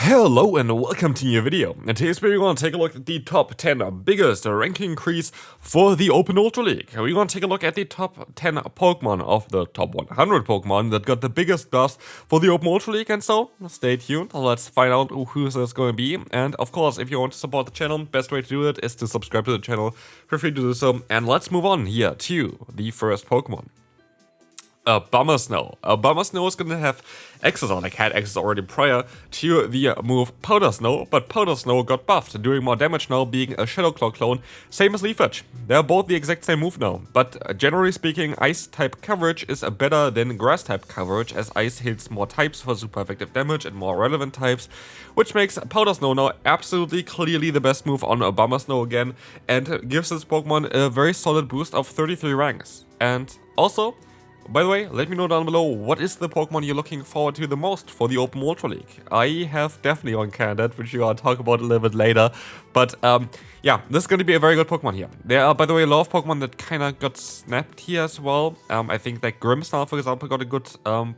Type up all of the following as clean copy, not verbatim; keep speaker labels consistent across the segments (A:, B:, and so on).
A: Hello and welcome to a new video. In today's video we're going to take a look at the top 10 biggest ranking increase for the Open Ultra League. We're going to take a look at the top 10 Pokemon of the top 100 Pokemon that got the biggest buffs for the Open Ultra League, and so stay tuned, let's find out who this is going to be. And of course, if you want to support the channel, best way to do it is to subscribe to the channel. Feel free to do so, and let's move on here to the first Pokemon. Abomasnow. Abomasnow is going to have access, or like had access already prior to the move Powder Snow, but Powder Snow got buffed, doing more damage now, being a Shadow Claw clone, same as Leafage. They're both the exact same move now, but generally speaking, Ice type coverage is better than Grass type coverage, as Ice hits more types for super effective damage and more relevant types, which makes Powder Snow now absolutely clearly the best move on Abomasnow again, and gives this Pokemon a very solid boost of 33 ranks. And also, by the way, let me know down below what is the Pokemon you're looking forward to the most for the Open Ultra League. I have definitely one candidate, which we'll talk about a little bit later. But yeah, this is going to be a very good Pokemon here. There are, by the way, a lot of Pokemon that kind of got snapped here as well. I think that Grimmsnarl, for example, got a good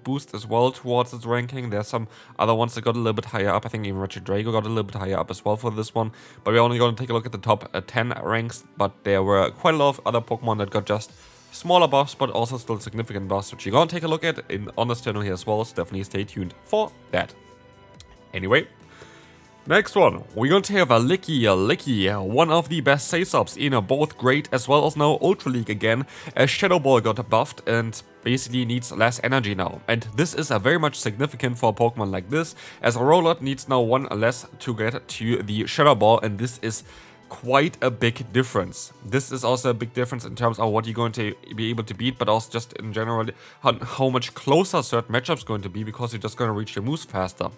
A: boost as well towards its ranking. There's some other ones that got a little bit higher up. I think even Regidrago got a little bit higher up as well for this one. But we're only going to take a look at the top 10 ranks. But there were quite a lot of other Pokemon that got just smaller buffs, but also still significant buffs, which you're gonna take a look at on this channel here as well, so definitely stay tuned for that. Anyway, next one, we're going to have a Lickilicky, one of the best save-ups in both Great as well as now Ultra League again, as Shadow Ball got buffed and basically needs less energy now. And this is a very much significant for a Pokemon like this, as Aurorus needs now one less to get to the Shadow Ball, and this is quite a big difference. This is also a big difference in terms of what you're going to be able to beat, but also just in general how much closer certain matchups going to be, because you're just going to reach your moves faster.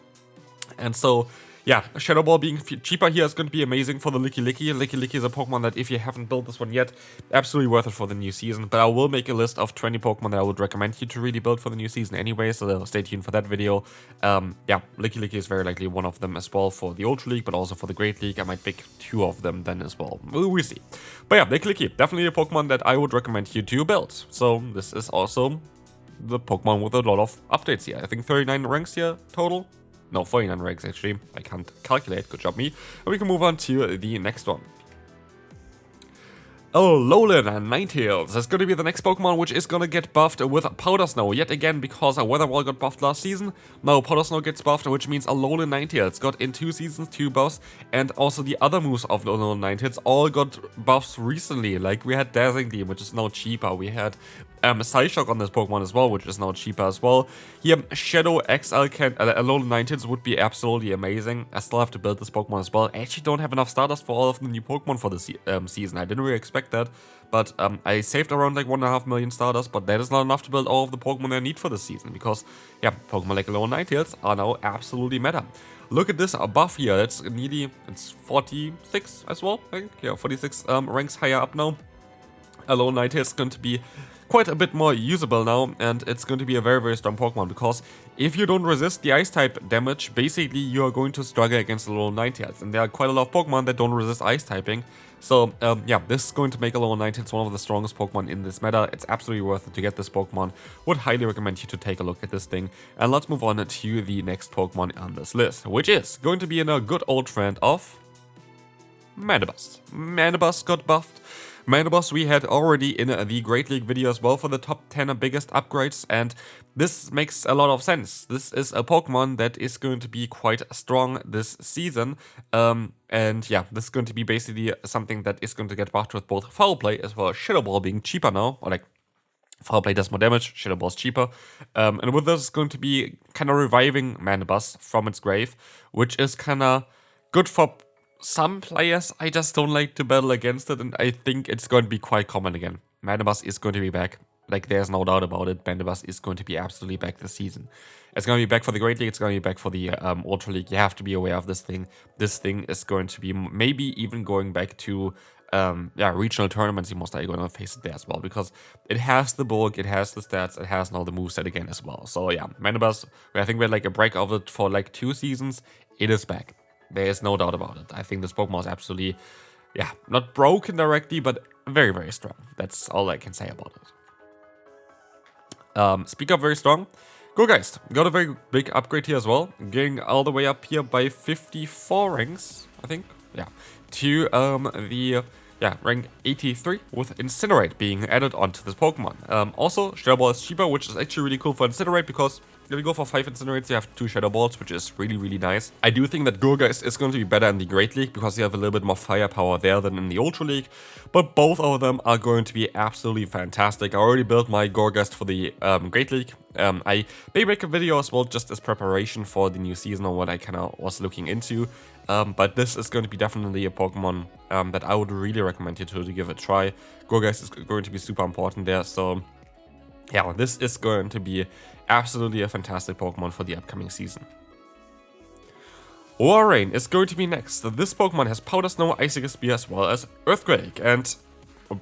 A: And so yeah, Shadow Ball being cheaper here is going to be amazing for the Lickilicky. Lickilicky is a Pokemon that, if you haven't built this one yet, absolutely worth it for the new season. But I will make a list of 20 Pokemon that I would recommend you to really build for the new season anyway, so stay tuned for that video. Yeah, Lickilicky is very likely one of them as well for the Ultra League, but also for the Great League. I might pick 2 of them then as well. We'll see. But yeah, Lickilicky, definitely a Pokemon that I would recommend you to build. So this is also the Pokemon with a lot of updates here. I think 39 ranks here total. No, 49 ranks actually. I can't calculate. Good job, me. And we can move on to the next one. Alolan Ninetails is going to be the next Pokemon which is going to get buffed with Powder Snow yet again, because Weather Wall got buffed last season. Now Powder Snow gets buffed, which means Alolan Ninetails got in 2 seasons 2 buffs, and also the other moves of Alolan Ninetails all got buffs recently. Like we had Dazzling Gleam, which is now cheaper. We had Psyshock on this Pokemon as well, which is now cheaper as well. Here, Shadow XL Alolan Ninetales would be absolutely amazing. I still have to build this Pokemon as well. I actually don't have enough starters for all of the new Pokemon for this season. I didn't really expect that, but I saved around like 1.5 million starters, but that is not enough to build all of the Pokemon I need for this season, because yeah, Pokemon like Alolan Ninetales are now absolutely meta. Look at this buff here. It's nearly, it's 46 as well, I think. Yeah, 46 ranks higher up now. Alolan Ninetales is going to be quite a bit more usable now, and it's going to be a very, very strong Pokemon, because if you don't resist the Ice type damage, basically you are going to struggle against Alolan Ninetales, and there are quite a lot of Pokemon that don't resist Ice typing. So yeah, this is going to make Alolan Ninetales one of the strongest Pokemon in this meta. It's absolutely worth it to get this Pokemon. Would highly recommend you to take a look at this thing. And let's move on to the next Pokemon on this list, which is going to be in a good old friend of Mandibuzz. Mandibuzz got buffed. Mandibuzz we had already in the Great League video as well for the top 10 biggest upgrades, and this makes a lot of sense. This is a Pokemon that is going to be quite strong this season, and yeah, this is going to be basically something that is going to get buffed with both Foul Play as well as Shadow Ball being cheaper now, or like Foul Play does more damage, Shadow Ball is cheaper, and with this it's going to be kind of reviving Mandibuzz from its grave, which is kind of good for some players. I just don't like to battle against it, and I think it's going to be quite common again. Mandibuzz is going to be back. Like, there's no doubt about it. Mandibuzz is going to be absolutely back this season. It's going to be back for the Great League. It's going to be back for the Ultra League. You have to be aware of this thing. This thing is going to be maybe even going back to yeah, regional tournaments. You most likely going to face it there as well, because it has the bulk, it has the stats, it has now the moveset again as well. So yeah, Mandibuzz, I think we had like a break of it for like 2 seasons. It is back. There is no doubt about it. I think this Pokemon is absolutely, yeah, not broken directly, but very, very strong. That's all I can say about it. Speak of very strong, Gourgeist got a very big upgrade here as well, getting all the way up here by 54 ranks, I think, yeah, to rank 83 with Incinerate being added onto this Pokemon. Also, Shadow Ball is cheaper, which is actually really cool for Incinerate because if you go for 5 Incinerates, you have 2 Shadow Balls, which is really, really nice. I do think that Gourgeist is going to be better in the Great League because you have a little bit more firepower there than in the Ultra League, but both of them are going to be absolutely fantastic. I already built my Gourgeist for the Great League. I may make a video as well just as preparation for the new season or what I kind of was looking into. But this is going to be definitely a Pokemon that I would really recommend you to give a try. Gourgeist is going to be super important there, so yeah, this is going to be absolutely a fantastic Pokemon for the upcoming season. Walrein is going to be next. This Pokemon has Powder Snow, Icicle Spear as well as Earthquake, and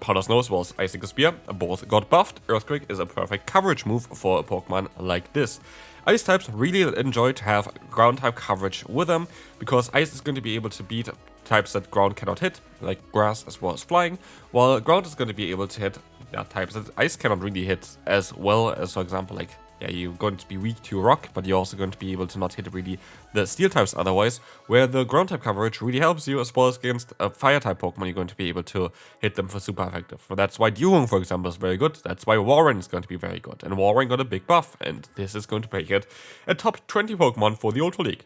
A: Powder Snow as well as Icicle Spear both got buffed. Earthquake is a perfect coverage move for a Pokemon like this. Ice types really enjoy to have ground type coverage with them, because Ice is going to be able to beat types that ground cannot hit, like Grass as well as Flying, while Ground is going to be able to hit types that Ice cannot really hit as well as, for example, like, yeah, you're going to be weak to Rock, but you're also going to be able to not hit really the Steel types otherwise, where the Ground type coverage really helps you, as well as against a Fire type Pokemon, you're going to be able to hit them for super effective. So that's why Dewong, for example, is very good. That's why Walrein is going to be very good. And Walrein got a big buff, and this is going to make it a top 20 Pokemon for the Ultra League.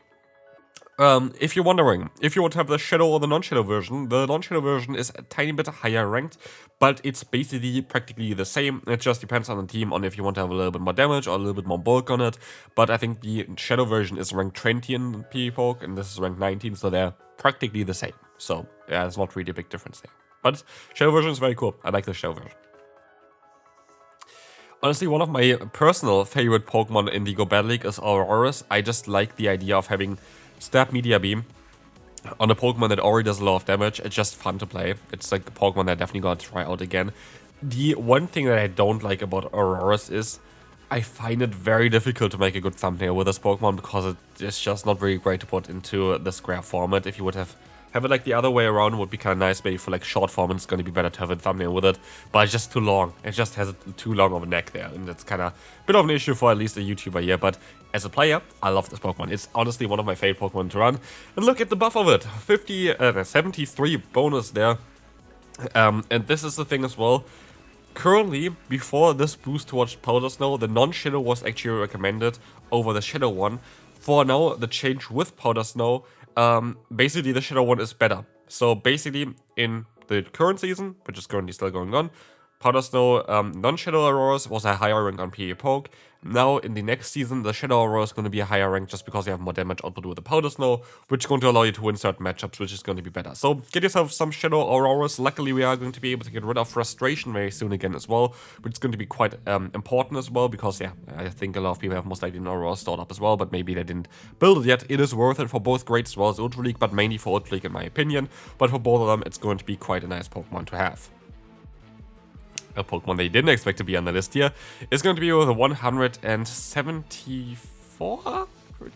A: If you're wondering, if you want to have the Shadow or the non-Shadow version, the non-Shadow version is a tiny bit higher ranked, but it's basically practically the same. It just depends on the team, on if you want to have a little bit more damage or a little bit more bulk on it. But I think the Shadow version is ranked 20 in PvPoke, and this is ranked 19, so they're practically the same. So yeah, there's not really a big difference there. But Shadow version is very cool. I like the Shadow version. Honestly, one of my personal favorite Pokemon in the GO Battle League is Aurorus. I just like the idea of having Stab Media Beam on a Pokemon that already does a lot of damage. It's just fun to play. It's like a Pokemon that I definitely gotta try out again. The one thing that I don't like about Aurorus is I find it very difficult to make a good thumbnail with this Pokemon because it's just not very great to put into the square format. If you would have it like the other way around, would be kind of nice. Maybe for like short form, it's going to be better to have a thumbnail with it. But it's just too long. It just has too long of a neck there. And it's kind of a bit of an issue for at least a YouTuber here. But as a player, I love this Pokemon. It's honestly one of my favorite Pokemon to run. And look at the buff of it. 73 bonus there. And this is the thing as well. Currently, before this boost towards Powder Snow, the non-Shadow was actually recommended over the Shadow one. For now, the change with Powder Snow, basically the Shadow one is better. So basically, in the current season, which is currently still going on, Powder Snow non-Shadow Aurorus was a higher rank on PvPoke. Now, in the next season, the Shadow Aurorus is going to be a higher rank just because you have more damage output with the Powder Snow, which is going to allow you to win certain matchups, which is going to be better. So, get yourself some Shadow Aurorus. Luckily, we are going to be able to get rid of Frustration very soon again as well, which is going to be quite important as well, because, yeah, I think a lot of people have most likely an Aurorus stored up as well, but maybe they didn't build it yet. It is worth it for both Greats as well as Ultra League, but mainly for Ultra League in my opinion. But for both of them, it's going to be quite a nice Pokemon to have. A Pokemon they didn't expect to be on the list here is going to be with a 174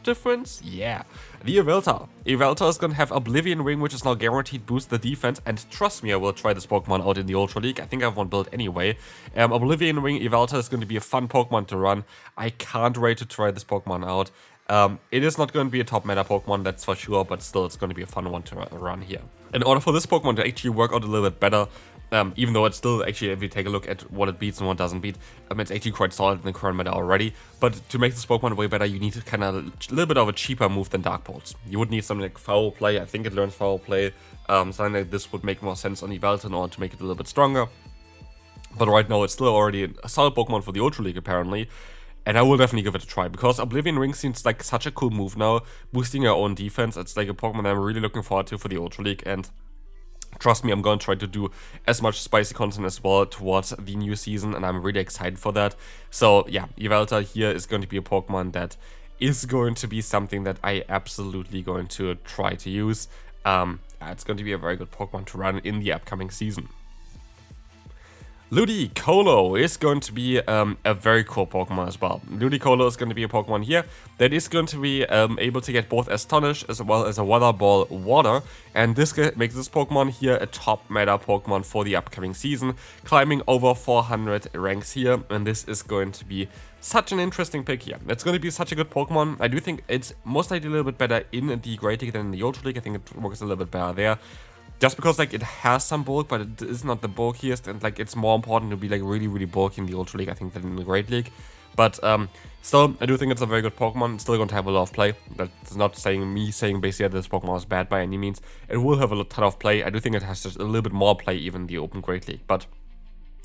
A: difference. Yeah, the Yveltal. Yveltal is going to have Oblivion Ring, which is now guaranteed boost the defense. And trust me, I will try this Pokemon out in the Ultra League. I think I have one build anyway. Oblivion Ring Yveltal is going to be a fun Pokemon to run. I can't wait to try this Pokemon out. It is not going to be a top meta Pokemon, that's for sure, but still it's going to be a fun one to run here. In order for this Pokemon to actually work out a little bit better, even though it's still actually, if you take a look at what it beats and what doesn't beat, it's actually quite solid in the current meta already. But to make this Pokemon way better, you need to kind of a little bit of a cheaper move than Dark Pulse. You would need something like Foul Play. I think it learns Foul Play. Something like this would make more sense on Yveltal in order to make it a little bit stronger. But right now, it's still already a solid Pokemon for the Ultra League, apparently. And I will definitely give it a try, because Oblivion Ring seems like such a cool move now, boosting your own defense. It's like a Pokemon that I'm really looking forward to for the Ultra League, and trust me, I'm going to try to do as much spicy content as well towards the new season, and I'm really excited for that. So yeah, Yveltal here is going to be a Pokemon that is going to be something that I absolutely going to try to use. It's going to be a very good Pokemon to run in the upcoming season. Ludicolo is going to be a very cool Pokemon as well. Ludicolo is going to be a Pokemon here that is going to be able to get both Astonish as well as a Weather Ball Water, and this makes this Pokemon here a top meta Pokemon for the upcoming season, climbing over 400 ranks here, and this is going to be such an interesting pick here. It's going to be such a good Pokemon. I do think it's most likely a little bit better in the Great League than in the Ultra League. I think it works a little bit better there. Just because like it has some bulk, but it is not the bulkiest, and like it's more important to be like really bulky in the Ultra League, I think, than in the Great League. But still, I do think it's a very good Pokemon. It's still going to have a lot of play. That's not saying basically that this Pokemon is bad by any means. It will have a ton of play. I do think it has just a little bit more play even in the Open Great League. But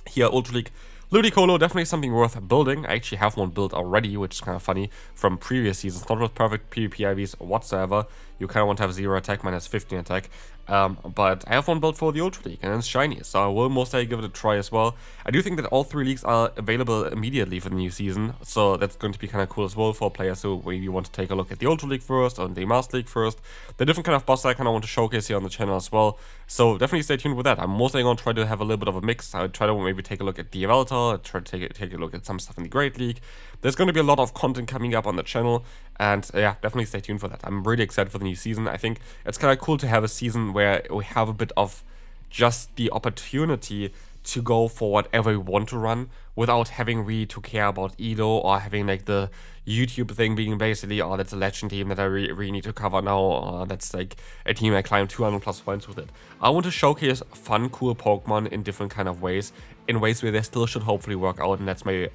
A: here, Ultra League, Ludicolo, definitely something worth building. I actually have one built already, which is kind of funny from previous seasons. Not with perfect PvP IVs whatsoever. You kind of want to have 0 attack, minus 15 attack. But I have one built for the Ultra League, and it's shiny, so I will most likely give it a try as well. I do think that all 3 leagues are available immediately for the new season, so that's going to be kind of cool as well for players who maybe want to take a look at the Ultra League first, or the Master League first. The different kind of bosses I kind of want to showcase here on the channel as well, so definitely stay tuned with that. I'm mostly going to try to have a little bit of a mix. I'll try to maybe take a look at the Yveltal, try to take a look at some stuff in the Great League. There's going to be a lot of content coming up on the channel, and yeah, definitely stay tuned for that. I'm really excited for the new season. I think it's kind of cool to have a season where we have a bit of just the opportunity to go for whatever we want to run without having really to care about Elo, or having like the YouTube thing being basically, oh, that's a legend team that I really need to cover now, or that's like a team I climb 200+ points with it. I want to showcase fun, cool Pokemon in different kind of ways, in ways where they still should hopefully work out, and that's my,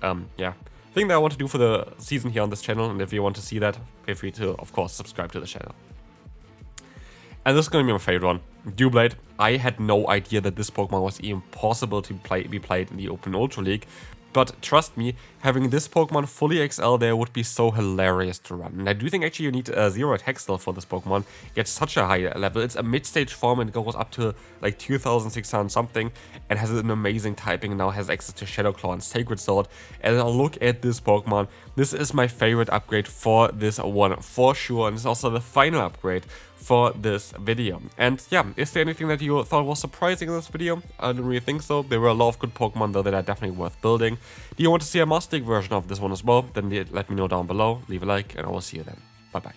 A: thing that I want to do for the season here on this channel. And if you want to see that, feel free to, of course, subscribe to the channel. And this is going to be my favorite one, Doublade. I had no idea that this Pokemon was even possible to be played in the Open Ultra League. But trust me, having this Pokemon fully XL there would be so hilarious to run. And I do think actually you need 0 attack still for this Pokemon. Gets such a high level. It's a mid-stage form and goes up to like 2600 something. And has an amazing typing. Now has access to Shadow Claw and Sacred Sword. And I'll look at this Pokemon. This is my favorite upgrade for this one for sure. And it's also the final upgrade for this video. And yeah, is there anything that you thought was surprising in this video? I don't really think so. There were a lot of good Pokemon though that are definitely worth building. Do you want to see a Master League version of this one as well? Then let me know down below, leave a like, and I will see you then. Bye bye.